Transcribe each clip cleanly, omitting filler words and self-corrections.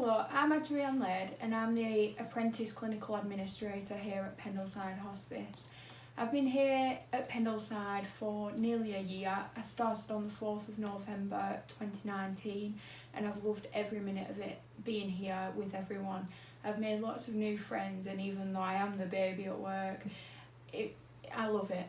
Hello, I'm Adrianne and I'm the Apprentice Clinical Administrator here at Pendleside Hospice. I've been here at Pendleside for nearly a year. I started on the 4th of November 2019 and I've loved every minute of it, being here with everyone. I've made lots of new friends, and even though I am the baby at work, I love it.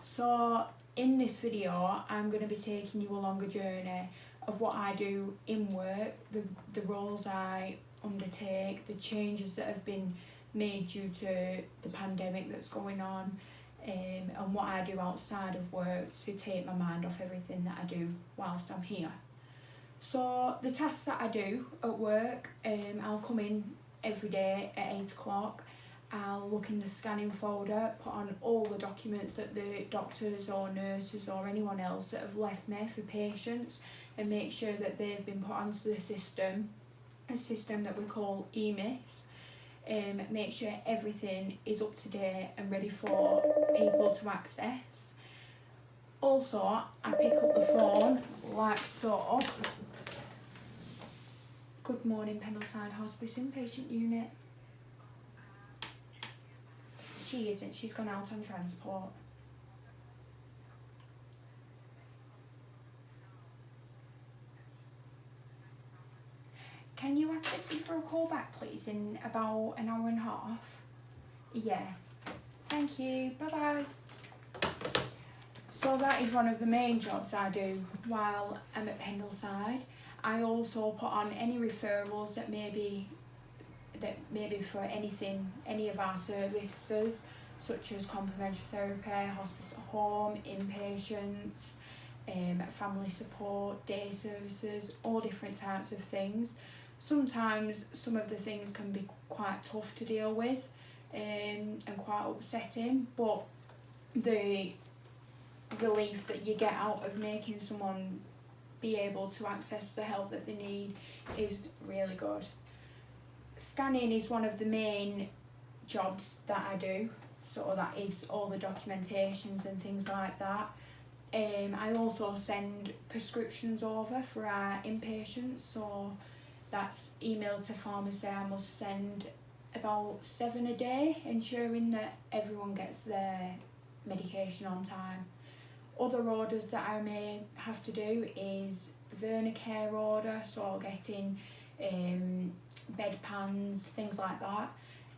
So in this video I'm going to be taking you along a journey of what I do in work, the roles I undertake, the changes that have been made due to the pandemic that's going on, and what I do outside of work to take my mind off everything that I do whilst I'm here. So the tasks that I do at work, I'll come in every day at 8 o'clock. I'll look in the scanning folder, put on all the documents that the doctors or nurses or anyone else that have left me for patients, and make sure that they've been put onto the system, a system that we call EMIS. Make sure everything is up to date and ready for people to access. Also, I pick up the phone like so. Good morning, Pendleside Hospice Inpatient Unit. She isn't, she's gone out on transport. Can you ask Betsy for a call back, please, in about an hour and a half? Yeah. Thank you. Bye-bye. So that is one of the main jobs I do while I'm at Pendleside. I also put on any referrals that maybe for any of our services, such as complementary therapy, hospice at home, inpatients, family support, day services, all different types of things. Sometimes some of the things can be quite tough to deal with and quite upsetting, but the relief that you get out of making someone be able to access the help that they need is really good. Scanning is one of the main jobs that I do, so that is all the documentations and things like that. I also send prescriptions over for our inpatients, so that's emailed to pharmacy. I must send about 7 a day, ensuring that everyone gets their medication on time. Other orders that I may have to do is Verna care order, so getting bed pans, things like that.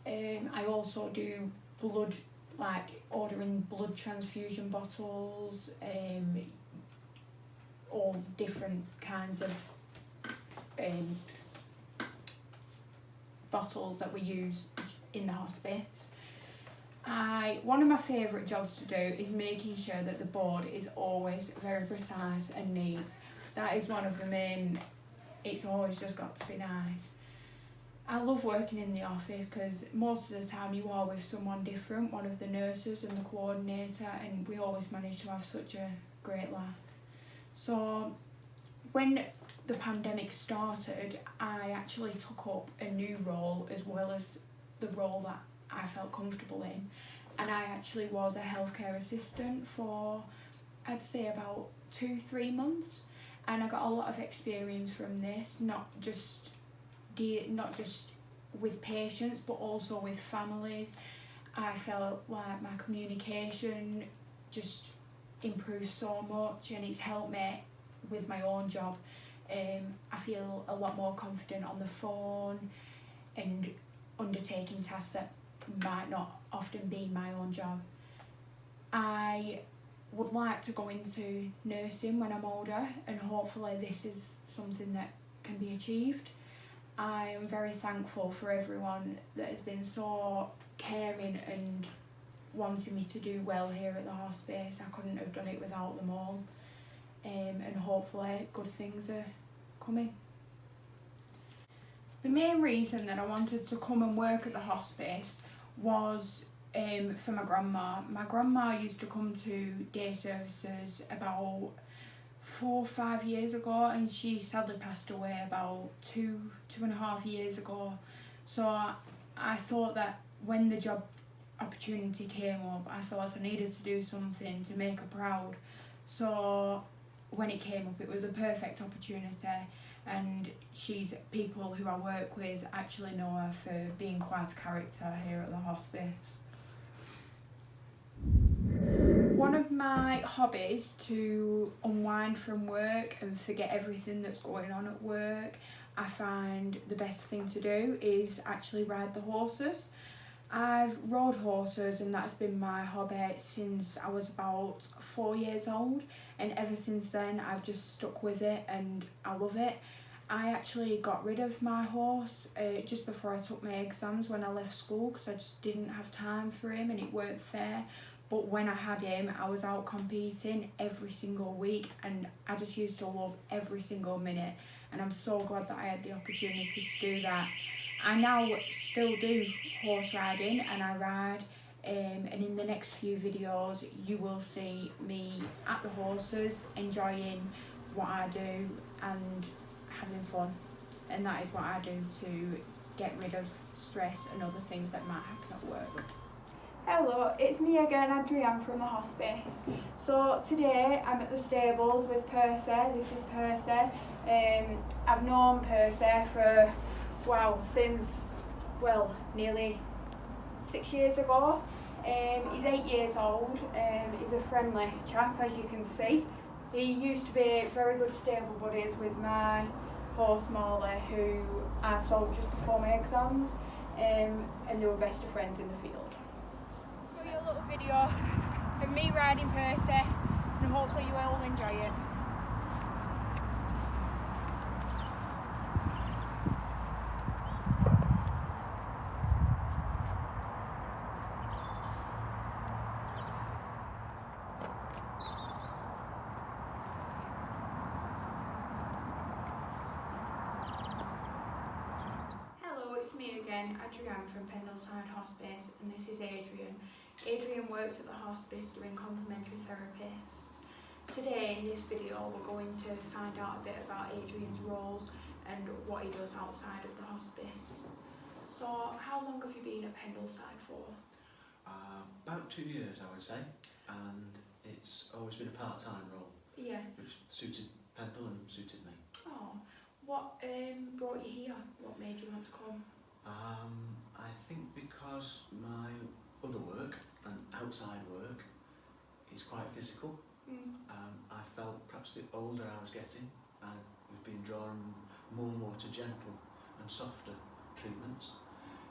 I also do blood, like ordering blood transfusion bottles, all different kinds of bottles that we use in the hospice. One of my favourite jobs to do is making sure that the board is always very precise and neat. That is one of the main, it's always just got to be nice. I love working in the office because most of the time you are with someone different, one of the nurses and the coordinator, and we always manage to have such a great laugh. So when the pandemic started, I actually took up a new role as well as the role that I felt comfortable in, and I actually was a healthcare assistant for, I'd say, about 2-3 months, and I got a lot of experience from this, not just with patients but also with families. I felt like my communication just improved so much, and it's helped me with my own job. I feel a lot more confident on the phone and undertaking tasks that might not often be my own job. I would like to go into nursing when I'm older, and hopefully this is something that can be achieved. I am very thankful for everyone that has been so caring and wanting me to do well here at the hospice. I couldn't have done it without them all, and hopefully good things are coming. The main reason that I wanted to come and work at the hospice was for my grandma. My grandma used to come to day services about 4 or 5 years ago, and she sadly passed away about 2.5 years ago. So I thought that when the job opportunity came up, I thought I needed to do something to make her proud. So when it came up, it was a perfect opportunity, and people who I work with actually know her for being quite a character here at the hospice. One of my hobbies to unwind from work and forget everything that's going on at work, I find the best thing to do is actually ride the horses. I've rode horses and that's been my hobby since I was about 4 years old, and ever since then I've just stuck with it and I love it. I actually got rid of my horse just before I took my exams when I left school because I just didn't have time for him and it weren't fair. But when I had him, I was out competing every single week and I just used to love every single minute, and I'm so glad that I had the opportunity to do that. I now still do horse riding and I ride, and in the next few videos you will see me at the horses enjoying what I do and having fun, and that is what I do to get rid of stress and other things that might happen at work. Hello, it's me again, Adrianne from the hospice. So today I'm at the stables with Percy. This is Percy. I've known Percy for since nearly 6 years ago. He's 8 years old. He's a friendly chap, as you can see. He used to be very good stable buddies with my horse Molly, who I sold just before my exams, and they were best of friends in the field. I'll show you a little video of me riding Percy, and hopefully you will enjoy it. It's me again, Adrianne from Pendleside Hospice, and this is Adrianne. Adrianne works at the hospice doing complementary therapists. Today in this video we're going to find out a bit about Adrianne's roles and what he does outside of the hospice. So how long have you been at Pendleside for? About 2 years, I would say, and it's always been a part-time role. Yeah. Which suited Pendle and suited me. Oh, what brought you here? What made you want to come? I think because my other work and outside work is quite physical. I felt perhaps the older I was getting, I was being drawn more and more to gentle and softer treatments.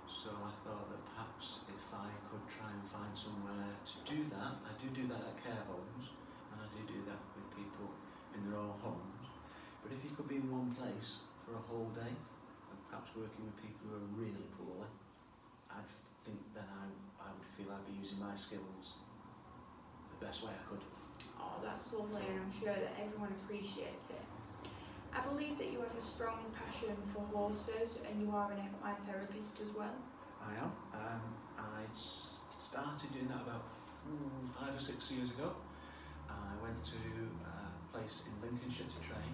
So I thought that perhaps if I could try and find somewhere to do that, I do that at care homes, and I do that with people in their own homes. But if you could be in one place for a whole day, and perhaps working with people who are really poorly, I think then I would feel I'd be using my skills the best way I could. Oh, that's lovely, and I'm sure that everyone appreciates it. I believe that you have a strong passion for horses and you are an equine therapist as well. I am. I started doing that about 5 or 6 years ago. I went to a place in Lincolnshire to train,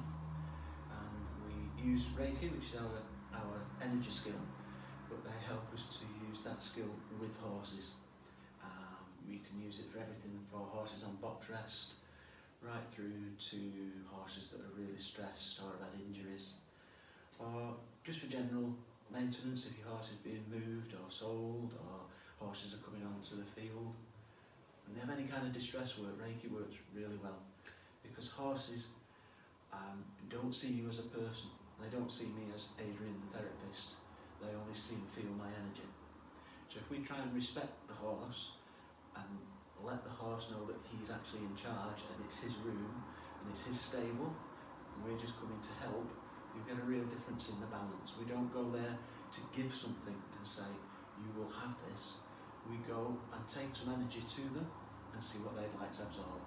and we use Reiki, which is our energy skill, but they help us to use that skill with horses. We can use it for everything, for horses on box rest, right through to horses that are really stressed or have had injuries, or just for general maintenance if your horse is being moved or sold, or horses are coming onto the field and they have any kind of distress work. Reiki works really well because horses don't see you as a person. They don't see me as Adrianne the therapist. They only see and feel my energy. So if we try and respect the horse and let the horse know that he's actually in charge and it's his room and it's his stable and we're just coming to help, you get a real difference in the balance. We don't go there to give something and say, you will have this. We go and take some energy to them and see what they'd like to absorb.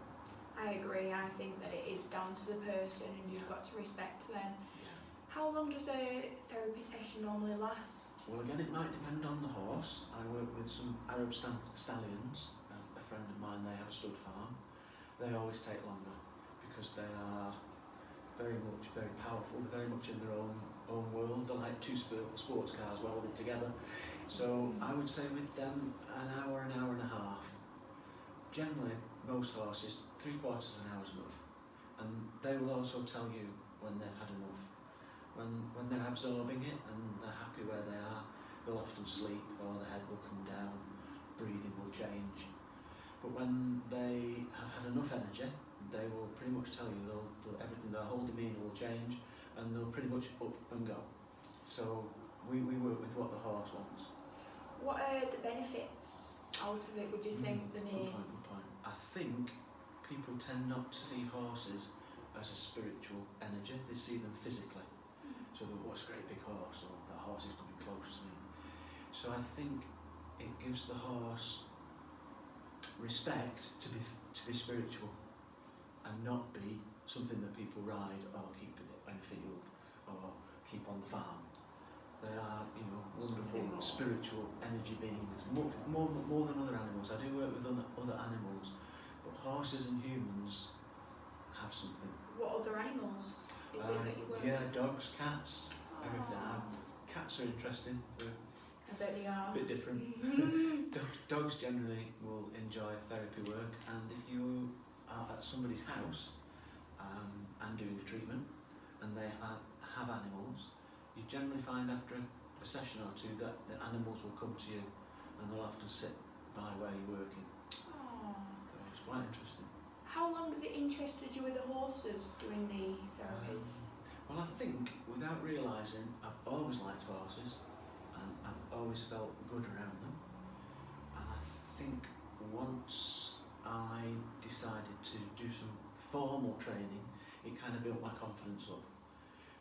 I agree. I think that it is down to the person and you've got to respect them. Yeah. How long does a therapy session normally last? Well, again, it might depend on the horse. I work with some Arab stallions. A friend of mine, they have a stud farm. They always take longer because they are very powerful. They're very much in their own world. They're like two sports cars welded together. So I would say with them an hour and a half. Generally, most horses, 3/4 of an hour is enough. And they will also tell you when they've had enough. when they're absorbing it and they're happy where they are, they'll often sleep or the head will come down, breathing will change. But when they have had enough energy, they will pretty much tell you everything, their whole demeanour will change and they'll pretty much up and go. So we work with what the horse wants. What are the benefits out of it, would you think, the main? Good point. I think people tend not to see horses as a spiritual energy, they see them physically. So what's a great big horse, or that horse is coming close to me. So I think it gives the horse respect to be spiritual and not be something that people ride or keep in a field or keep on the farm. They are, wonderful spiritual energy beings, more than other animals. I do work with other animals, but horses and humans have something. What other animals is it that you work with? Dogs, cats, everything. Cats are interesting. I bet they are. A bit different. Dogs generally will enjoy therapy work, and if you are at somebody's house and doing a treatment and they have animals, you generally find after a session or two that the animals will come to you and they'll often sit by where you're working. Oh. So it's quite interesting. How long has it interested you with the horses doing the therapies? Well, I think without realising, I've always liked horses and I've always felt good around them. And I think once I decided to do some formal training, it kind of built my confidence up.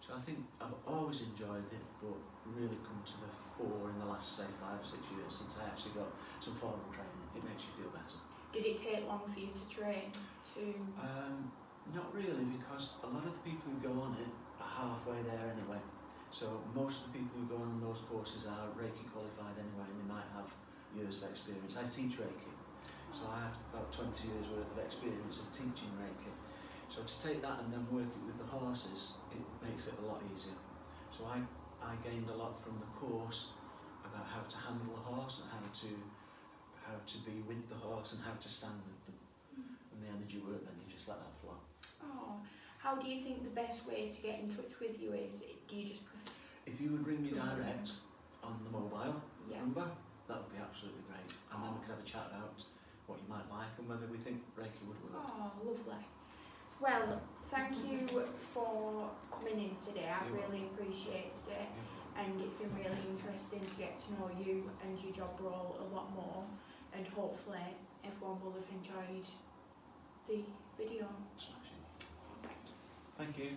So I think I've always enjoyed it, but really come to the fore in the last, say, 5 or 6 years since I actually got some formal training. It makes you feel better. Did it take long for you to train? Not really, because a lot of the people who go on it are halfway there anyway. So most of the people who go on those courses are Reiki qualified anyway, and they might have years of experience. I teach Reiki, so I have about 20 years worth of experience of teaching Reiki. So to take that and then work it with the horses, it makes it a lot easier. So I gained a lot from the course about how to handle a horse and how to be with the horse and how to stand with them. And the energy work, then you just let that flow. Oh, how do you think the best way to get in touch with you is? Do you just prefer? If you would ring me direct on the mobile number, that would be absolutely great. And then we could have a chat about what you might like and whether we think Reiki would work. Oh, lovely. Well, thank you for coming in today. I've really appreciated it. And it's been really interesting to get to know you and your job role a lot more. And hopefully everyone will have enjoyed the video. Smashing. Thank you.